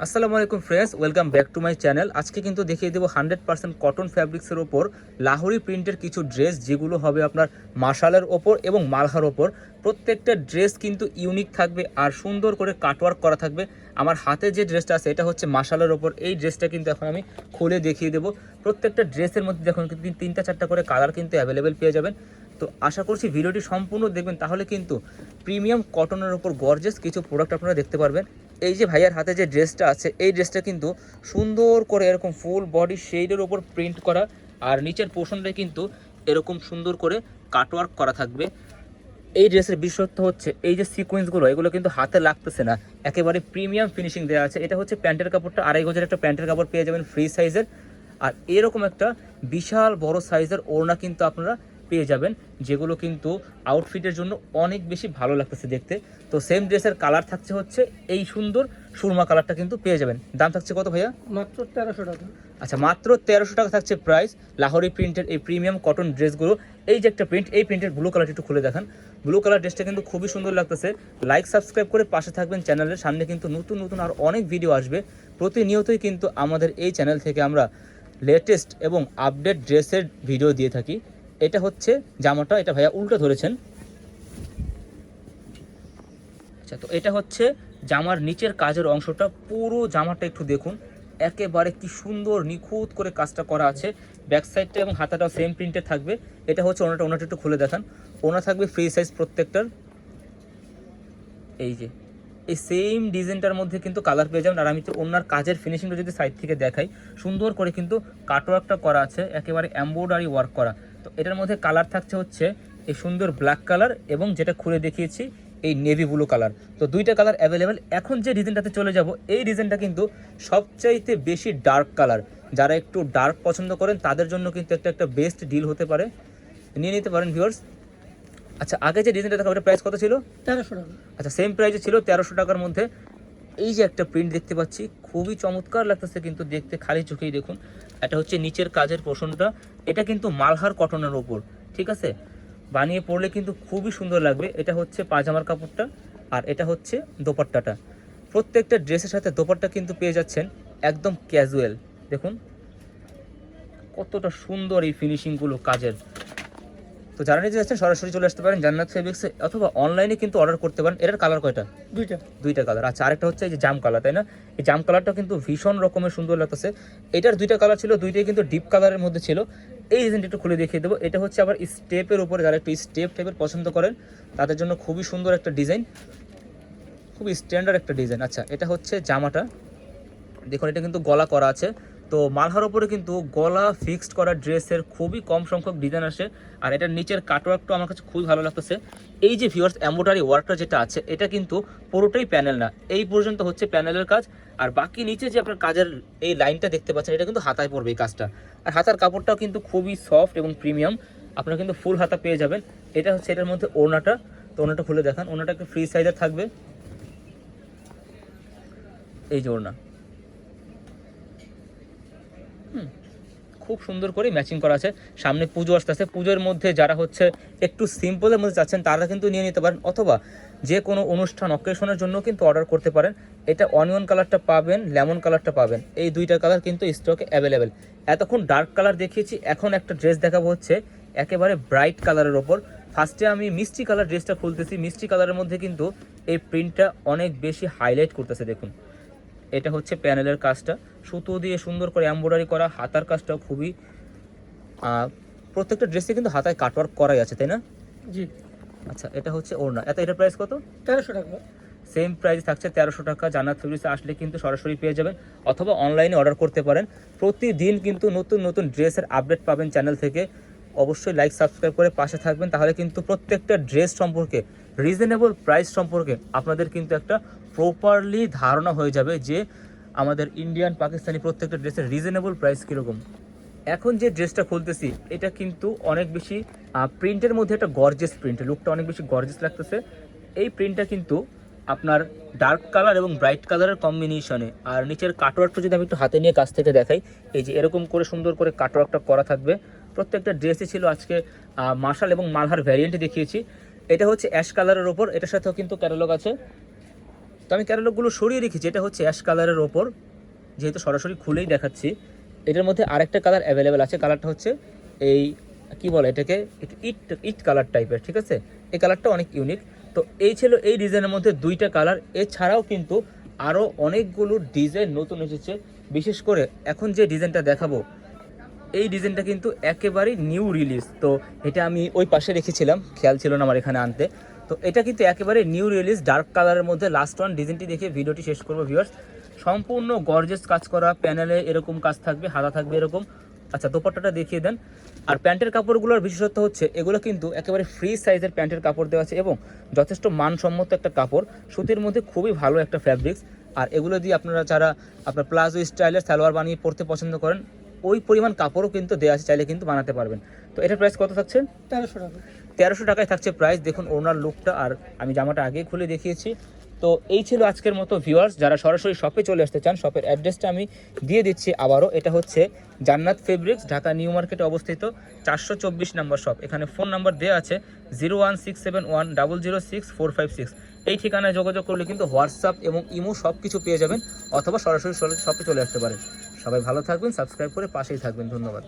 আসসালামু আলাইকুম friends, welcome back to my channel. আজকে কিন্তু দেখিয়ে দেবো 100% কটন ফ্যাব্রিক্সের ওপর লাহোরি প্রিন্টের কিছু ড্রেস, যেগুলো হবে আপনার মাশালের ওপর এবং মালহার ওপর। প্রত্যেকটা ড্রেস কিন্তু ইউনিক থাকবে আর সুন্দর করে কাটওয়ার্ক করা থাকবে। আমার হাতে যে ড্রেসটা আছে এটা হচ্ছে মাশালের ওপর। এই ড্রেসটা কিন্তু এখন আমি খুলে দেখিয়ে দেবো। প্রত্যেকটা ড্রেসের মধ্যে দেখুন কিন্তু তিনটা চারটা করে কালার কিন্তু অ্যাভেলেবেল পেয়ে যাবেন। তো আশা করছি ভিডিওটি সম্পূর্ণ দেখবেন, তাহলে কিন্তু প্রিমিয়াম কটনের ওপর গর্জিয়াস কিছু প্রোডাক্ট আপনারা দেখতে পারবেন। এই যে ভাইয়ার হাতে যে ড্রেসটা আছে, এই ড্রেসটা কিন্তু সুন্দর করে এরকম ফুল বডি শেডের ওপর প্রিন্ট করা, আর নিচের পোর্শনটা কিন্তু এরকম সুন্দর করে কাটওয়ার্ক করা থাকবে। এই ড্রেসের বিশেষত্ব হচ্ছে এই যে সিকোয়েন্সগুলো, এগুলো কিন্তু হাতে লাগতেছে না, একেবারে প্রিমিয়াম ফিনিশিং দেওয়া আছে। এটা হচ্ছে প্যান্টের কাপড়টা, 2.5 গজের একটা প্যান্টের কাপড় পেয়ে যাবেন ফ্রি সাইজের। আর এরকম একটা বিশাল বড় সাইজের ওড়না কিন্তু আপনারা পেয়ে যাবেন, যেগুলো কিন্তু আউটফিটের জন্য অনেক বেশি ভালো লাগতেছে দেখতে। তো সেম ড্রেসের কালার থাকছে হচ্ছে এই সুন্দর সুরমা কালারটা কিন্তু পেয়ে যাবেন। দাম থাকছে কত ভাইয়া? মাত্র 1300 টাকা। আচ্ছা, মাত্র 1300 টাকা থাকছে প্রাইস লাহোরি প্রিন্টের এই প্রিমিয়াম কটন ড্রেসগুলো। এই যে একটা প্রিন্ট, এই প্রিন্টের ব্লু কালারটি একটু খুলে দেখান। ব্লু কালার ড্রেসটা কিন্তু খুবই সুন্দর লাগতেছে। লাইক সাবস্ক্রাইব করে পাশে থাকবেন, চ্যানেলের সামনে কিন্তু নতুন নতুন আর অনেক ভিডিও আসবে। প্রতিনিয়তই কিন্তু আমাদের এই চ্যানেল থেকে আমরা লেটেস্ট এবং আপডেট ড্রেসের ভিডিও দিয়ে থাকি। এটা হচ্ছে জামাটা, এটা ভাইয়া উল্টো ধরেছেন। আচ্ছা, তো এটা হচ্ছে জামার নিচের কাজের অংশটা। পুরো জামাটা একটু দেখুন, একেবারে কি সুন্দর নিখুঁত করে কাজটা করা আছে। ব্যাক সাইডটা এবং হাতাটাও সেম প্রিন্টে থাকবে। এটা হচ্ছে ওনাটা একটু খুলে দেখান। ওনা থাকবে ফ্রি সাইজ প্রত্যেকটার। এই যে এই সেম ডিজাইনটার মধ্যে কিন্তু কালার পেয়ে যাবেন। আর আমি তো ওনার কাজের ফিনিশিংটা যদি সাইড থেকে দেখাই, সুন্দর করে কিন্তু কাটওয়ার্কটা করা আছে, একেবারে এমব্রয়ডারি ওয়ার্ক করা। তো এটার মধ্যে কালার থাকছে হচ্ছে এই সুন্দর ব্ল্যাক কালার এবং যেটা খুলে দেখিয়েছি এই নেভি ব্লু কালার। তো দুইটা কালার অ্যাভেলেবেল। এখন যে ডিজাইনটাতে চলে যাব, এই ডিজাইনটা কিন্তু সবচাইতে বেশি ডার্ক কালার। যারা একটু ডার্ক পছন্দ করেন তাদের জন্য কিন্তু একটা বেস্ট ডিল হতে পারে, নিয়ে নিতে পারেন ভিউয়ার্স। আচ্ছা, আগে যে ডিজাইনটা দেখা, ওটা প্রাইস কত ছিল? 1300 টাকা। আচ্ছা, সেম প্রাইসে ছিল 1300 টাকার মধ্যে। এই যে একটা প্রিন্ট দেখতে পাচ্ছি, খুবই চমৎকার লাগতেছে কিন্তু দেখতে, খালি চোখেই দেখুন। এটা হচ্ছে নিচের কাজের পোর্শনটা। এটা কিন্তু মালহার কটনের ওপর, ঠিক আছে? বানিয়ে পরলে কিন্তু খুবই সুন্দর লাগবে। এটা হচ্ছে পাজামার কাপড়টা, আর এটা হচ্ছে দোপাট্টাটা। প্রত্যেকটা ড্রেসের সাথে দোপাট্টা কিন্তু পেয়ে যাচ্ছেন একদম ক্যাজুয়াল। দেখুন কতটা সুন্দর এই ফিনিশিংগুলো কাজের। তো যারা নিতে যাচ্ছেন সরাসরি চলে আসতে পারেন জান্নাত ফেব্রিক্সে, অথবা অনলাইনে কিন্তু অর্ডার করতে পারেন। এটার কালার কয়টা? দুইটা কালার। আচ্ছা, আরেকটা হচ্ছে এই যে জাম কালার, তাই না? এই জাম কালারটা কিন্তু ভীষণ রকমের সুন্দর লাগতেছে। এটার দুইটা কালার ছিল, দুইটাই কিন্তু ডিপ কালারের মধ্যে ছিল। এই ডিজাইনটা একটু খুলে দেখিয়ে দেবো। এটা হচ্ছে আবার স্টেপের উপরে, যারা একটু স্টেপ টাইপের পছন্দ করেন তাদের জন্য খুবই সুন্দর একটা ডিজাইন, খুবই স্ট্যান্ডার্ড একটা ডিজাইন। আচ্ছা, এটা হচ্ছে জামাটা, দেখুন এটা কিন্তু গলা করা আছে। তো মালহার ওপরে কিন্তু গলা ফিক্সড করা ড্রেসের খুবই কম সংখ্যক ডিজাইন আসে। আর এটার নিচের কাটওয়ার্কটা আমার কাছে খুবই ভালো লাগতেছে। এই যে ভিউয়ার্স এমব্রয়ডারি ওয়ার্কটা যেটা আছে, এটা কিন্তু পুরোটাই প্যানেল না, এই পর্যন্ত হচ্ছে প্যানেলের কাজ। আর বাকি নিচে যে আপনার কাজের এই লাইনটা দেখতে পাচ্ছেন, এটা কিন্তু হাতায় পড়বে এই কাজটা। আর হাতার কাপড়টাও কিন্তু খুবই সফট এবং প্রিমিয়াম, আপনারা কিন্তু ফুল হাতা পেয়ে যাবেন। এটা হচ্ছে এটার মধ্যে ওড়নাটা। তো ওড়নাটা খুলে দেখান। ওড়নাটা একটু ফ্রি সাইজের থাকবে। এই যে ওড়না, খুব সুন্দর করে ম্যাচিং করা আছে। সামনে পুজো আসতেছে, পুজোর মধ্যে যারা হচ্ছে একটু সিম্পলের মধ্যে চাচ্ছেন তারা কিন্তু নিয়ে নিতে পারেন, অথবা যে কোনো অনুষ্ঠান অকেশনের জন্য কিন্তু অর্ডার করতে পারেন। এটা অনিয়ন কালারটা পাবেন, লেমন কালারটা পাবেন, এই দুইটা কালার কিন্তু স্টকে অ্যাভেলেবেল। এতক্ষণ ডার্ক কালার দেখিয়েছি, এখন একটা ড্রেস দেখাবো হচ্ছে একেবারে ব্রাইট কালারের ওপর। ফার্স্টে আমি মিষ্টি কালার ড্রেসটা খুলতেছি। মিষ্টি কালারের মধ্যে কিন্তু এই প্রিন্টটা অনেক বেশি হাইলাইট করতেছে, দেখুন। এটা হচ্ছে প্যানেলের কাজটা, সুতো দিয়ে সুন্দর করে এমব্রয়ডারি করা। হাতার কাজটাও খুবই, প্রত্যেকটা ড্রেসে কিন্তু হাতায় কাটওয়ার্ক করাই আছে, তাই না? জি। আচ্ছা, এটা হচ্ছে ওড়না। এটার প্রাইস কত? 1300 টাকা। সেম প্রাইস থাকছে 1300 টাকা। জান্নাত ফেব্রিক্সে আসলে কিন্তু সরাসরি পেয়ে যাবেন, অথবা অনলাইনে অর্ডার করতে পারেন। প্রতিদিন কিন্তু নতুন নতুন ড্রেসের আপডেট পাবেন চ্যানেল থেকে। অবশ্যই লাইক সাবস্ক্রাইব করে পাশে থাকবেন, তাহলে কিন্তু প্রত্যেকটা ড্রেস সম্পর্কে, রিজনেবল প্রাইস সম্পর্কে আপনাদের কিন্তু একটা প্রপারলি ধারণা হয়ে যাবে যে আমাদের ইন্ডিয়ান পাকিস্তানি প্রত্যেকটা ড্রেসের রিজনেবল প্রাইস কীরকম। এখন যে ড্রেসটা খুলতেছি এটা কিন্তু অনেক বেশি প্রিন্টের মধ্যে একটা গর্জিয়াস প্রিন্ট, লুকটা অনেক বেশি গর্জিয়াস লাগতেছে। এই প্রিন্টটা কিন্তু আপনার ডার্ক কালার এবং ব্রাইট কালারের কম্বিনেশনে। আর নিচের কাটওয়ার্কটা যদি আমি একটু হাতে নিয়ে কাছ থেকে দেখাই, এই যে এরকম করে সুন্দর করে কাটওয়ার্কটা করা থাকবে। প্রত্যেকটা ড্রেসই ছিল আজকে মার্শাল এবং মালহার ভ্যারিয়েন্টে দেখিয়েছি। এটা হচ্ছে অ্যাশ কালারের ওপর, এটার সাথেও কিন্তু ক্যাটালগ আছে। তো আমি ক্যাটালগুলো সরিয়ে রেখেছি। এটা হচ্ছে অ্যাশ কালারের ওপর, যেহেতু সরাসরি খুলেই দেখাচ্ছি। এটার মধ্যে আরেকটা কালার অ্যাভেলেবেল আছে, কালারটা হচ্ছে এই কি বলে এটাকে, একটু ইট কালার টাইপের, ঠিক আছে। এই কালারটা অনেক ইউনিক। তো এই ছিল এই ডিজাইনের মধ্যে 2টা কালার। এছাড়াও কিন্তু আরও অনেকগুলো ডিজাইন নতুন এসেছে। বিশেষ করে এখন যে ডিজাইনটা দেখাবো, এই ডিজাইনটা কিন্তু একেবারেই নিউ রিলিজ। তো এটা আমি ওই পাশে রেখেছিলাম, খেয়াল ছিল না আমার এখানে আনতে। তো এটা কিন্তু একেবারে নিউ রিলিজ, ডার্ক কালারের মধ্যে। লাস্ট ওয়ান ডিজাইনটি দেখে ভিডিওটি শেষ করবো ভিউয়ার্স। সম্পূর্ণ গর্জিয়াস কাজ করা, প্যানেলে এরকম কাজ থাকবে, হাতা থাকবে এরকম। আচ্ছা, দোপাট্টাটা দেখিয়ে দেন। আর প্যান্টের কাপড়গুলোর বিশেষত্ব হচ্ছে এগুলো কিন্তু একেবারে ফ্রি সাইজের প্যান্টের কাপড় দেওয়া আছে এবং যথেষ্ট মানসম্মত একটা কাপড়, সুতির মধ্যে খুবই ভালো একটা ফ্যাব্রিক্স। আর এগুলো দিয়ে আপনারা যারা আপনার প্লাজো স্টাইলের সালোয়ার বানিয়ে পরতে পছন্দ করেন, ওই পরিমাণ কাপড়ও কিন্তু দেওয়া আছে, চাইলে কিন্তু বানাতে পারবেন। তো এটার প্রাইস কত থাকছে? 1300 টাকা। 1300 টাকায় থাকছে প্রাইস। দেখুন ওনার লুকটা, আর আমি জামাটা আগেই খুলে দেখিয়েছি। তো এই ছিল আজকের মতো ভিউয়ার্স। যারা সরাসরি শপে চলে আসতে চান, শপের অ্যাড্রেসটা আমি দিয়ে দিচ্ছি আবারও। এটা হচ্ছে জান্নাত ফেব্রিক্স, ঢাকা নিউ মার্কেটে অবস্থিত, 424 নম্বর শপ। এখানে ফোন নাম্বার দেওয়া আছে 01671006456। এই ঠিকানায় যোগাযোগ করলে কিন্তু হোয়াটসঅ্যাপ এবং ইমো সব কিছু পেয়ে যাবেন, অথবা সরাসরি শপে চলে আসতে পারেন। সবাই ভালো থাকবেন, সাবস্ক্রাইব করে পাশেই থাকবেন। ধন্যবাদ।